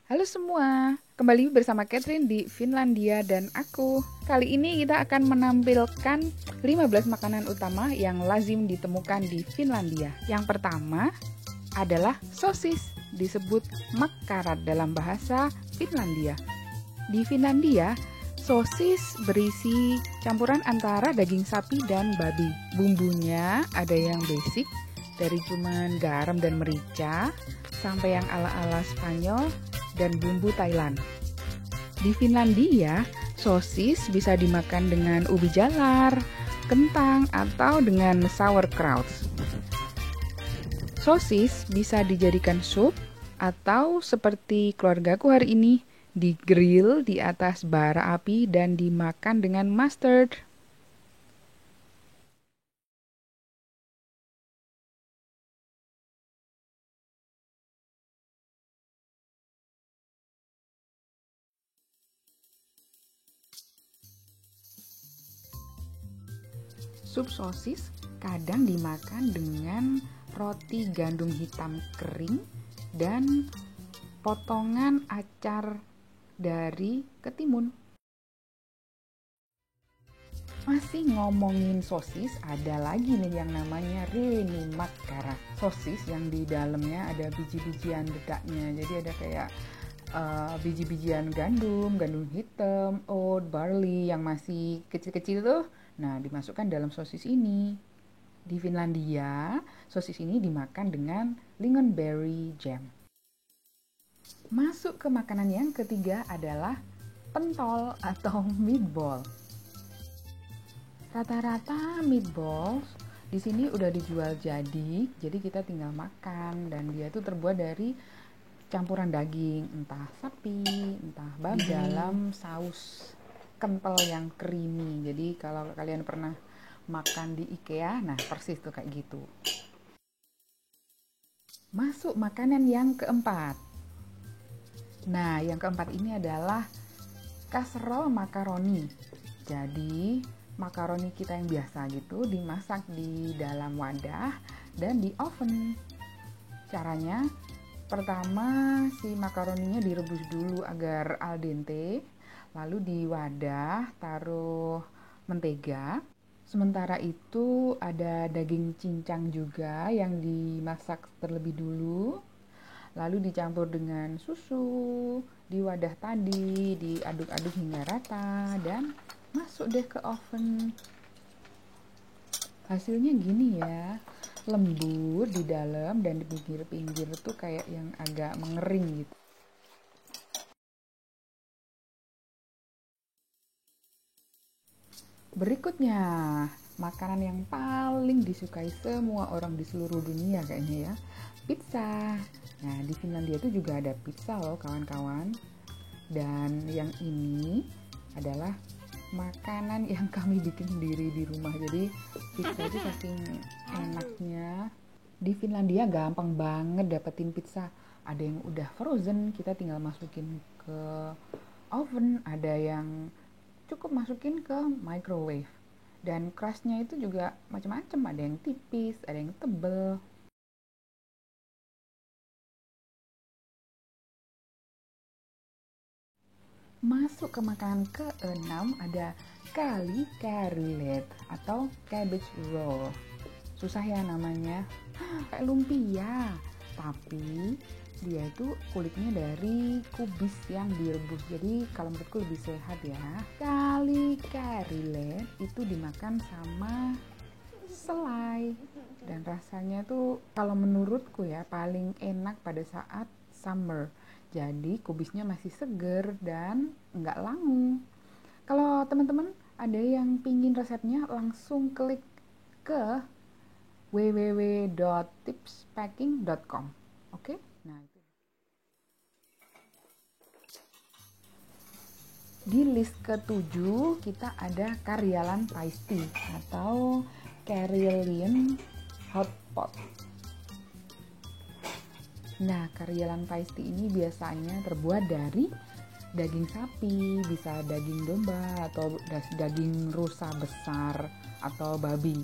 Halo semua, kembali bersama Catherine di Finlandia dan aku. Kali ini kita akan menampilkan 15 makanan utama yang lazim ditemukan di Finlandia. Yang pertama adalah sosis, disebut makkarat dalam bahasa Finlandia. Di Finlandia, sosis berisi campuran antara daging sapi dan babi. Bumbunya ada yang basic, dari cuman garam dan merica, sampai yang ala-ala Spanyol dan bumbu Thailand. Di Finlandia, sosis bisa dimakan dengan ubi jalar, kentang, atau dengan sauerkraut. Sosis bisa dijadikan sup atau seperti keluargaku hari ini, digrill di atas bara api dan dimakan dengan mustard. Sup sosis kadang dimakan dengan roti gandum hitam kering dan potongan acar dari ketimun. Masih ngomongin sosis, ada lagi nih yang namanya reni makkara. Sosis yang di dalamnya ada biji-bijian dedaknya. Jadi ada kayak biji-bijian gandum hitam, oat, barley yang masih kecil-kecil tuh. Nah, dimasukkan dalam sosis ini. Di Finlandia, sosis ini dimakan dengan lingonberry jam. Masuk ke makanan yang ketiga adalah pentol atau meatball. Rata-rata meatballs di sini udah dijual jadi kita tinggal makan, dan dia itu terbuat dari campuran daging, entah sapi, entah babi, dalam saus kental yang creamy. Jadi kalau kalian pernah makan di IKEA, nah persis tuh kayak gitu. Masuk makanan yang keempat. Nah, yang keempat ini adalah kasserol makaroni. Jadi makaroni kita yang biasa gitu dimasak di dalam wadah dan di oven. Caranya, pertama si makaroninya direbus dulu agar al dente, lalu di wadah taruh mentega. Sementara itu ada daging cincang juga yang dimasak terlebih dulu, lalu dicampur dengan susu di wadah tadi, diaduk-aduk hingga rata dan masuk deh ke oven. Hasilnya gini ya, lembut di dalam dan di pinggir-pinggir tuh kayak yang agak mengering gitu. Berikutnya, makanan yang paling disukai semua orang di seluruh dunia kayaknya ya, pizza. Nah, di Finlandia itu juga ada pizza loh kawan-kawan. Dan yang ini adalah makanan yang kami bikin sendiri di rumah. Jadi pizza itu saking enaknya. Di Finlandia gampang banget dapetin pizza. Ada yang udah frozen, kita tinggal masukin ke oven. Ada yang cukup masukin ke microwave. Dan crustnya itu juga macam-macam, ada yang tipis, ada yang tebel. Masuk ke makanan keenam, ada kari atau cabbage roll. Susah ya namanya, kayak lumpia, tapi dia itu kulitnya dari kubis yang direbus. Jadi kalau menurutku lebih sehat ya. Kari itu dimakan sama selai, dan rasanya tuh kalau menurutku ya paling enak pada saat summer. Jadi kubisnya masih seger dan nggak langu. Kalau teman-teman ada yang pingin resepnya, langsung klik ke www.tipspacking.com. Oke? Nah, itu. Di list ke-7 kita ada Karjalan Paisti atau Karelian Hot Pot. Nah, Karjalan Paisti ini biasanya terbuat dari daging sapi, bisa daging domba atau daging rusa besar atau babi.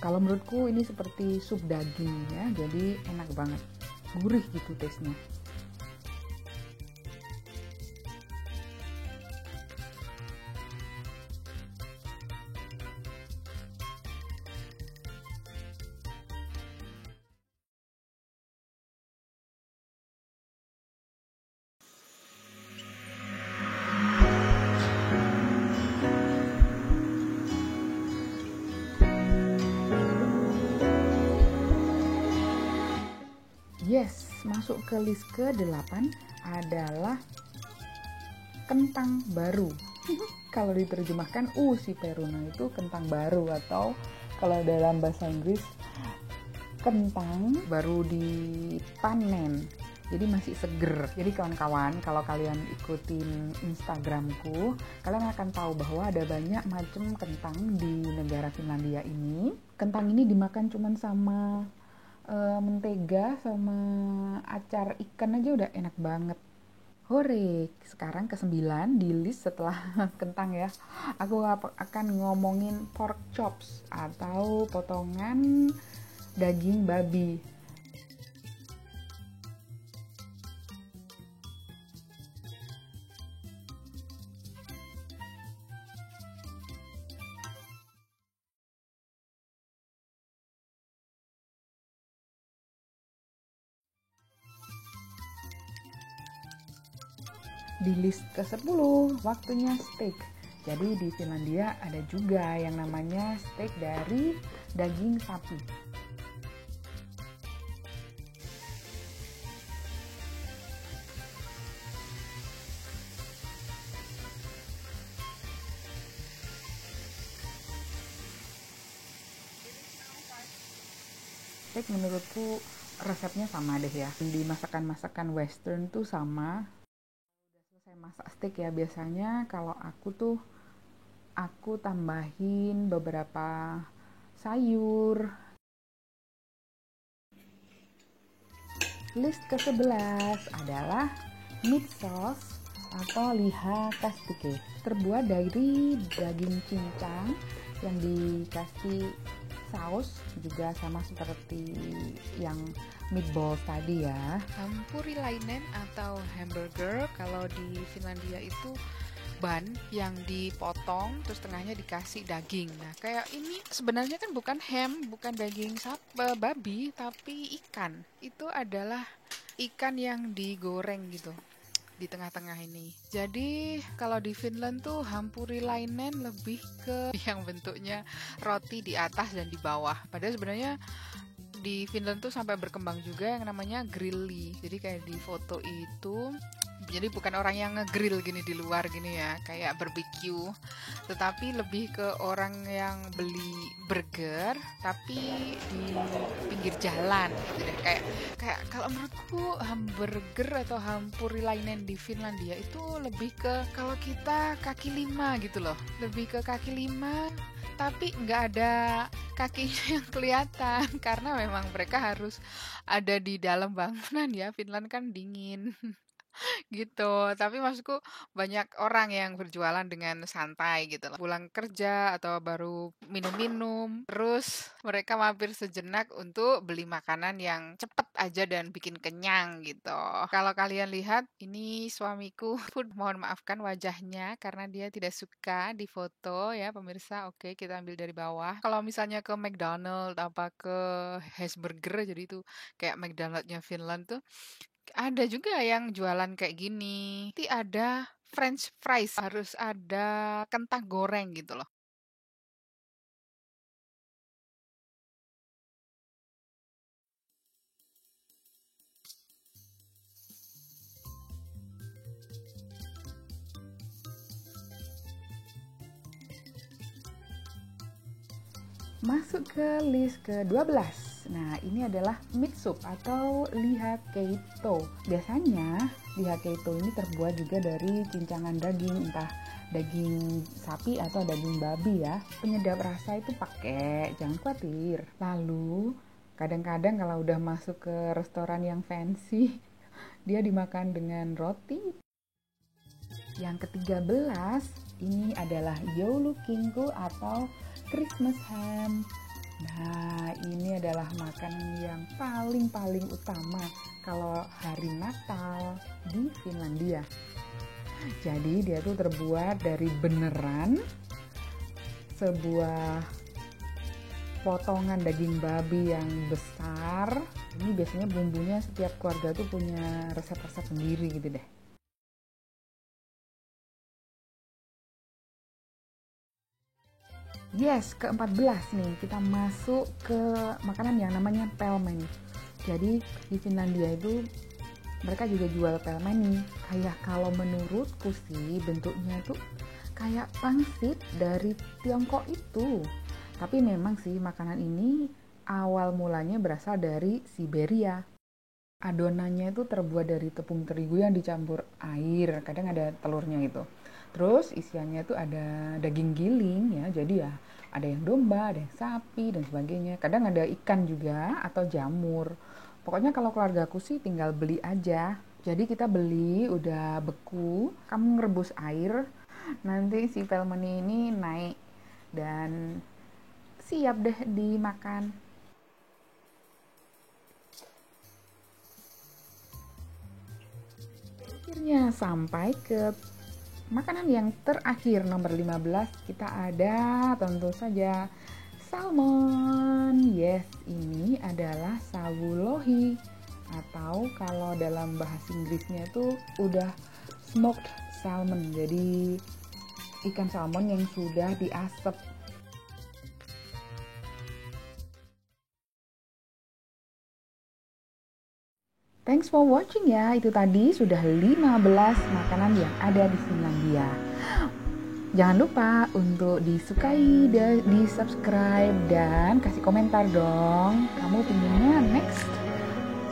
Kalau menurutku ini seperti sup daging ya, jadi enak banget, gurih gitu taste-nya. masuk ke list ke-8 adalah kentang baru. Kalau diterjemahkan usi peruna itu kentang baru, atau kalau dalam bahasa Inggris kentang baru dipanen, jadi masih seger. Jadi kawan-kawan, kalau kalian ikutin Instagramku, kalian akan tahu bahwa ada banyak macam kentang di negara Finlandia ini. Kentang ini dimakan cuman sama mentega sama acar ikan aja udah enak banget. Hore, sekarang ke-9 di list setelah kentang ya. Aku akan ngomongin pork chops atau potongan daging babi. Di list ke-10, waktunya steak. Jadi di Finlandia ada juga yang namanya steak dari daging sapi. Steak menurutku resepnya sama deh ya. Di masakan-masakan western tuh sama. Saya masak steak ya, biasanya kalau aku tambahin beberapa sayur. List ke-11 adalah meat sauce atau liha kastike. Terbuat dari daging cincang yang dikasih saus, juga sama seperti yang meatball tadi ya. Hampurilainen atau hamburger kalau di Finlandia itu ban yang dipotong terus tengahnya dikasih daging. Nah, kayak ini sebenarnya kan bukan ham, bukan daging babi, tapi ikan. Itu adalah ikan yang digoreng gitu di tengah-tengah ini. Jadi kalau di Finland tuh hampurilainen lebih ke yang bentuknya roti di atas dan di bawah. Padahal sebenarnya di Finland tuh sampai berkembang juga yang namanya grilli. Jadi kayak di foto itu, jadi bukan orang yang ngegrill gini di luar gini ya, kayak barbecue, tetapi lebih ke orang yang beli burger tapi di pinggir jalan gitu deh. Kayak kalau menurutku hamburger atau hampurilainen di Finlandia itu lebih ke kalau kita kaki lima gitu loh, lebih ke kaki lima tapi nggak ada kakinya yang kelihatan karena memang mereka harus ada di dalam bangunan ya. Finland kan dingin gitu. Tapi maksudku banyak orang yang berjualan dengan santai gitu loh. Pulang kerja atau baru minum-minum, terus mereka mampir sejenak untuk beli makanan yang cepet aja dan bikin kenyang gitu. Kalau kalian lihat, ini suamiku pun mohon maafkan wajahnya karena dia tidak suka di foto ya pemirsa. Oke, kita ambil dari bawah. Kalau misalnya ke McDonald apa ke Hesburger, jadi itu kayak McDonaldnya Finland tuh ada juga yang jualan kayak gini. Nanti ada French fries, harus ada kentang goreng gitu loh. Masuk ke list ke-12. Nah, ini adalah meat soup atau liha keito. Biasanya liha keito ini terbuat juga dari cincangan daging, entah daging sapi atau daging babi ya. Penyedap rasa itu pakai, jangan khawatir. Lalu, kadang-kadang kalau udah masuk ke restoran yang fancy, dia dimakan dengan roti. Yang ke-13, ini adalah joulukinku atau Christmas ham. Nah, ini adalah makanan yang paling utama kalau hari Natal di Finlandia. Jadi dia tuh terbuat dari beneran sebuah potongan daging babi yang besar. Ini biasanya bumbunya setiap keluarga tuh punya resep-resep sendiri gitu deh. Yes, ke-14 nih, kita masuk ke makanan yang namanya pelmen. Jadi di Finlandia itu mereka juga jual pelmeni. Kayak kalau menurutku sih bentuknya tuh kayak pangsit dari Tiongkok itu. Tapi memang sih makanan ini awal mulanya berasal dari Siberia. Adonannya itu terbuat dari tepung terigu yang dicampur air, kadang ada telurnya gitu. Terus isiannya itu ada daging giling ya, jadi ya ada yang domba, ada yang sapi dan sebagainya. Kadang ada ikan juga atau jamur. Pokoknya kalau keluarga aku sih tinggal beli aja. Jadi kita beli udah beku, kamu ngerebus air, nanti si pelmeni ini naik dan siap deh dimakan. Akhirnya sampai ke makanan yang terakhir nomor 15, kita ada tentu saja salmon. Yes, ini adalah savulohi atau kalau dalam bahasa Inggrisnya itu udah smoked salmon. Jadi ikan salmon yang sudah diasap. Thanks for watching ya. Itu tadi sudah 15 makanan yang ada di Finlandia. Jangan lupa untuk disukai, di subscribe, dan kasih komentar dong. Kamu pinginnya next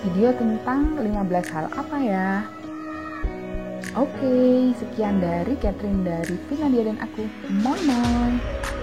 video tentang 15 hal apa ya? Oke, sekian dari Catherine dari Finlandia dan aku. Moi moi!